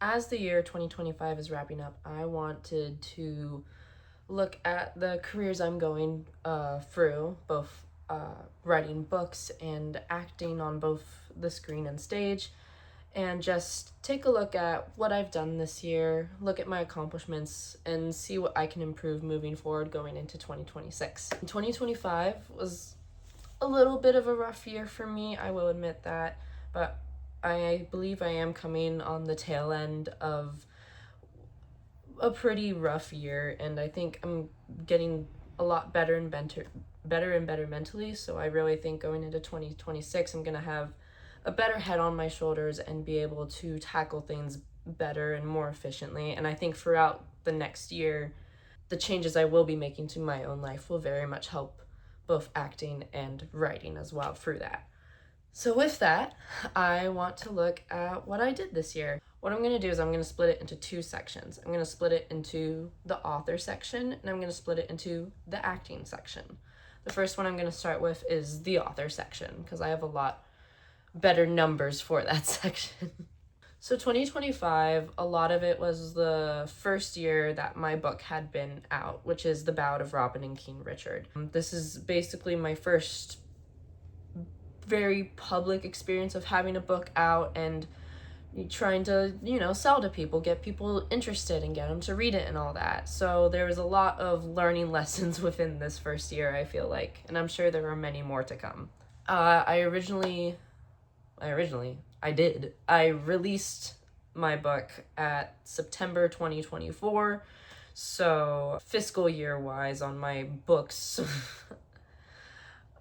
As the year 2025 is wrapping up, I wanted to look at the careers I'm going through, both writing books and acting on both the screen and stage, and just take a look at what I've done this year, look at my accomplishments, and see what I can improve moving forward going into 2026. 2025 was a little bit of a rough year for me, I will admit that, but I believe I am coming on the tail end of a pretty rough year, and I think I'm getting a lot better and better mentally. So I really think going into 2026, I'm gonna have a better head on my shoulders and be able to tackle things better and more efficiently. And I think throughout the next year, the changes I will be making to my own life will very much help both acting and writing as well through that. So with that, I want to look at what I did this year. What I'm going to do is I'm going to split it into two sections. I'm going to split it into the author section, and I'm going to split it into the acting section. The first one I'm going to start with is the author section, because I have a lot better numbers for that section. So 2025, a lot of it was the first year that my book had been out, which is The Ballad of Robin and King Richard. This is basically my first very public experience of having a book out and trying to, sell to people, get people interested and get them to read it and all that. So there was a lot of learning lessons within this first year, I feel like, and I'm sure there are many more to come. I released my book at September 2024. So fiscal year wise on my books,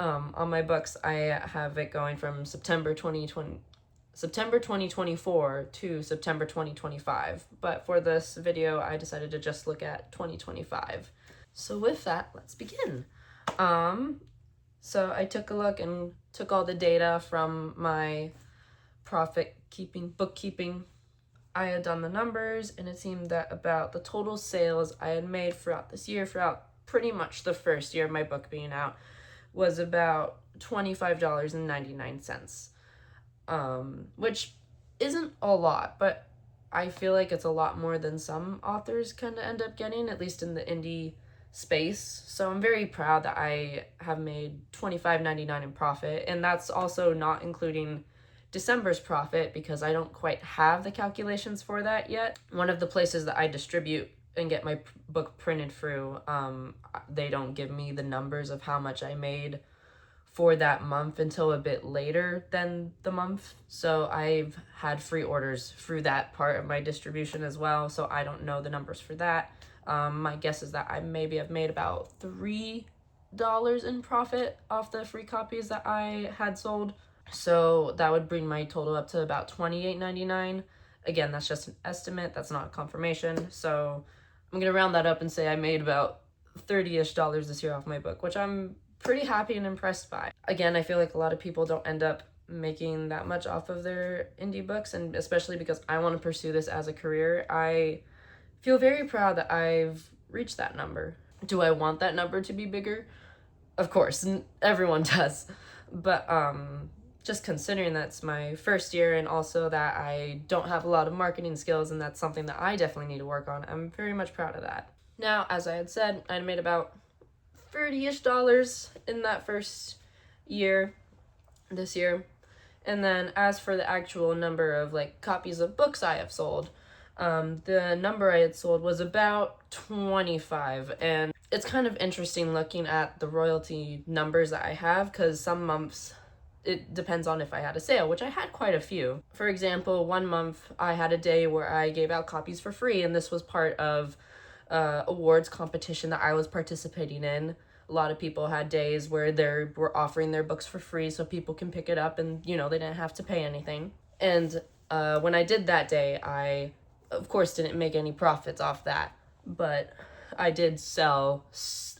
I have it going from September 2024 to September 2025. But for this video, I decided to just look at 2025. So with that, let's begin. So I took a look and took all the data from my bookkeeping. I had done the numbers, and it seemed that about the total sales I had made throughout this year, throughout pretty much the first year of my book being out, was about $25.99, which isn't a lot, but I feel like it's a lot more than some authors kind of end up getting, at least in the indie space. So I'm very proud that I have made $25.99 in profit, and that's also not including December's profit because I don't quite have the calculations for that yet. One of the places that I distribute and get my book printed through, they don't give me the numbers of how much I made for that month until a bit later than the month. So I've had free orders through that part of my distribution as well. So I don't know the numbers for that. My guess is that I maybe have made about $3 in profit off the free copies that I had sold. So that would bring my total up to about $28.99. Again, that's just an estimate. That's not a confirmation. So I'm going to round that up and say I made about $30-ish this year off my book, which I'm pretty happy and impressed by. Again, I feel like a lot of people don't end up making that much off of their indie books, and especially because I want to pursue this as a career, I feel very proud that I've reached that number. Do I want that number to be bigger? Of course, everyone does. But just considering that's my first year and also that I don't have a lot of marketing skills, and that's something that I definitely need to work on, I'm very much proud of that. Now, as I had said, I made about $30-ish in that first year, this year. And then as for the actual number of copies of books I have sold, the number I had sold was about 25. And it's kind of interesting looking at the royalty numbers that I have, because some months it depends on if I had a sale, which I had quite a few. For example, one month I had a day where I gave out copies for free, and this was part of awards competition that I was participating in. A lot of people had days where they were offering their books for free so people can pick it up and, they didn't have to pay anything. And when I did that day, I, of course, didn't make any profits off that, but I did sell,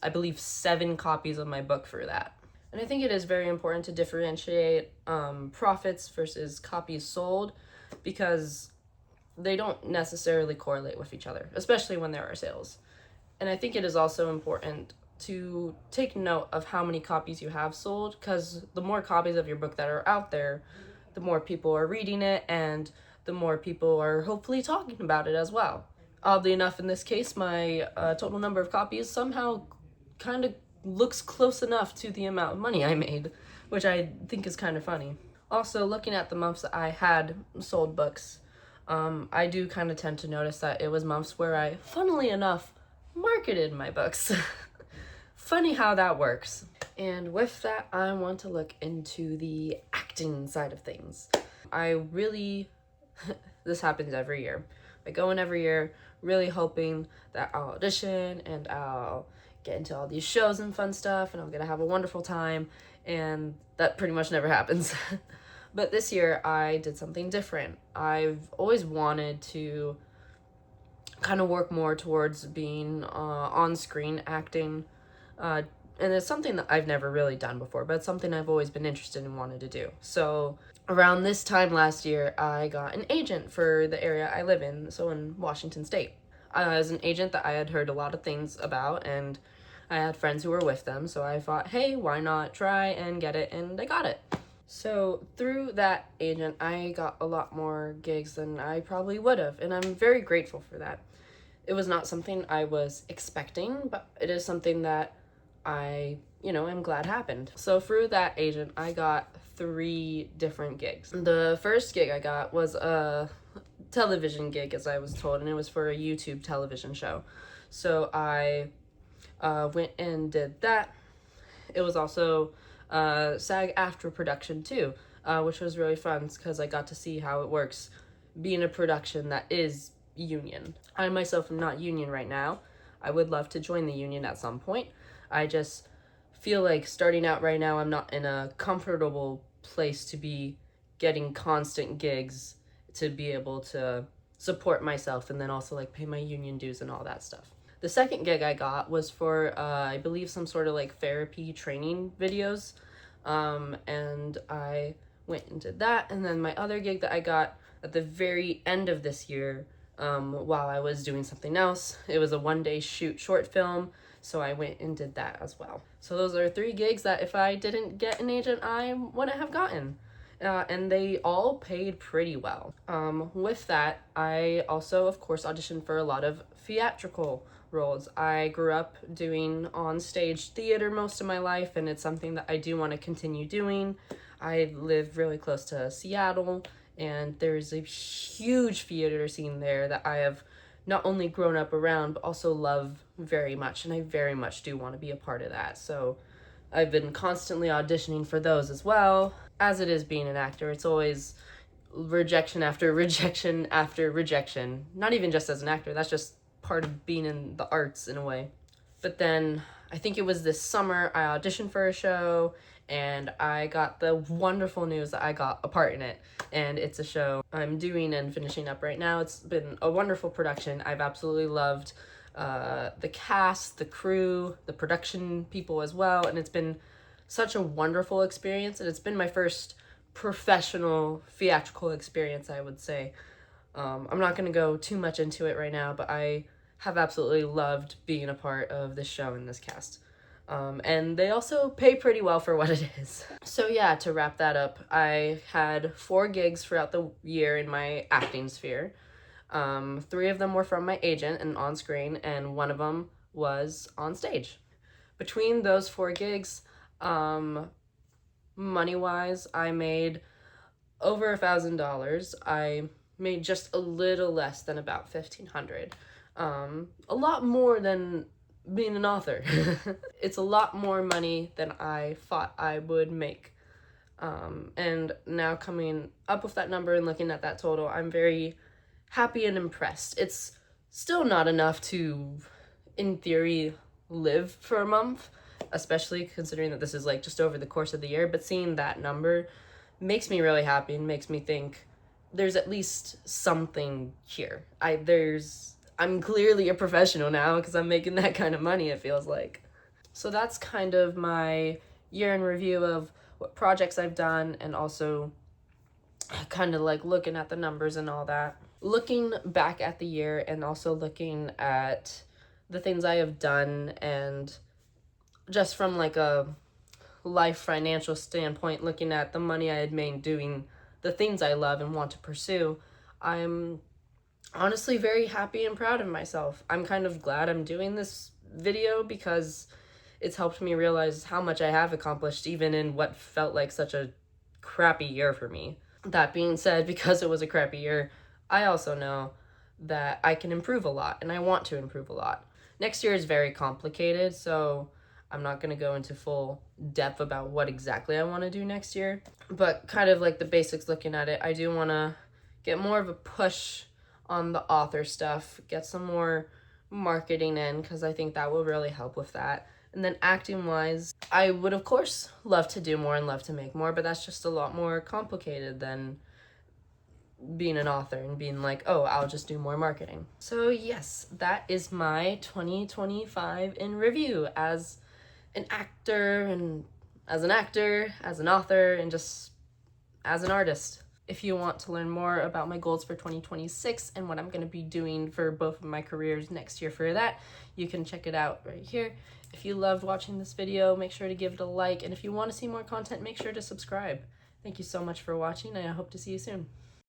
I believe, 7 copies of my book for that. And I think it is very important to differentiate profits versus copies sold, because they don't necessarily correlate with each other, especially when there are sales. And I think it is also important to take note of how many copies you have sold, because the more copies of your book that are out there, the more people are reading it, and the more people are hopefully talking about it as well. Oddly enough, in this case, my total number of copies somehow kind of looks close enough to the amount of money I made, which I think is kind of funny. Also, looking at the months that I had sold books, I do kind of tend to notice that it was months where I, funnily enough, marketed my books. Funny how that works. And with that, I want to look into the acting side of things. I really, this happens every year. I go in every year really hoping that I'll audition and I'll get into all these shows and fun stuff and I'm gonna have a wonderful time, and that pretty much never happens. But this year I did something different. I've always wanted to kind of work more towards being on-screen acting, and it's something that I've never really done before, but it's something I've always been interested in wanting to do. So around this time last year, I got an agent for the area I live in, so in Washington State. I was an agent that I had heard a lot of things about, and I had friends who were with them, so I thought, hey, why not try and get it, and I got it. So through that agent, I got a lot more gigs than I probably would have, and I'm very grateful for that. It was not something I was expecting, but it is something that I, am glad happened. So through that agent, I got 3 different gigs. The first gig I got was a television gig, as I was told, and it was for a YouTube television show. So I went and did that. It was also SAG-AFTRA production too, which was really fun because I got to see how it works being a production that is union. I myself am not union right now. I would love to join the union at some point. I just feel like starting out right now, I'm not in a comfortable place to be getting constant gigs to be able to support myself and then also like pay my union dues and all that stuff. The second gig I got was for, I believe, some sort of like therapy training videos. And I went and did that. And then my other gig that I got at the very end of this year, while I was doing something else, it was a 1-day shoot short film. So I went and did that as well. So those are 3 gigs that if I didn't get an agent, I wouldn't have gotten. And they all paid pretty well. With that, I also, of course, auditioned for a lot of theatrical roles. I grew up doing on-stage theater most of my life, and it's something that I do want to continue doing. I live really close to Seattle, and there's a huge theater scene there that I have not only grown up around, but also love very much, and I very much do want to be a part of that. So I've been constantly auditioning for those as well. As it is being an actor, it's always rejection after rejection after rejection. Not even just as an actor, that's just part of being in the arts in a way. But then I think it was this summer, I auditioned for a show and I got the wonderful news that I got a part in it. And it's a show I'm doing and finishing up right now. It's been a wonderful production. I've absolutely loved the cast, the crew, the production people as well, and it's been such a wonderful experience, and it's been my first professional theatrical experience, I would say. I'm not going to go too much into it right now, but I have absolutely loved being a part of this show and this cast. And they also pay pretty well for what it is. So yeah, to wrap that up, I had 4 gigs throughout the year in my acting sphere. 3 of them were from my agent and on screen, and 1 of them was on stage. Between those 4 gigs, money-wise, I made over $1,000. I made just a little less than about $1,500. A lot more than being an author. It's a lot more money than I thought I would make. And now coming up with that number and looking at that total, I'm very happy and impressed. It's still not enough to, in theory, live for a month, especially considering that this is like just over the course of the year, but seeing that number makes me really happy and makes me think there's at least something here. I'm clearly a professional now because I'm making that kind of money, it feels like. So that's kind of my year in review of what projects I've done, and also kind of like looking at the numbers and all that. Looking back at the year and also looking at the things I have done, and just from like a life financial standpoint, looking at the money I had made doing the things I love and want to pursue, I'm honestly very happy and proud of myself. I'm kind of glad I'm doing this video because it's helped me realize how much I have accomplished even in what felt like such a crappy year for me. That being said, because it was a crappy year, I also know that I can improve a lot and I want to improve a lot. Next year is very complicated, so I'm not going to go into full depth about what exactly I want to do next year, but kind of like the basics looking at it, I do want to get more of a push on the author stuff, get some more marketing in because I think that will really help with that. And then acting wise, I would of course love to do more and love to make more, but that's just a lot more complicated than being an author and being like, oh, I'll just do more marketing. So yes, that is my 2025 in review as an actor and as an actor, as an author, and just as an artist. If you want to learn more about my goals for 2026 and what I'm going to be doing for both of my careers next year for that, you can check it out right here. If you loved watching this video, make sure to give it a like, and if you want to see more content, make sure to subscribe. Thank you so much for watching, and I hope to see you soon.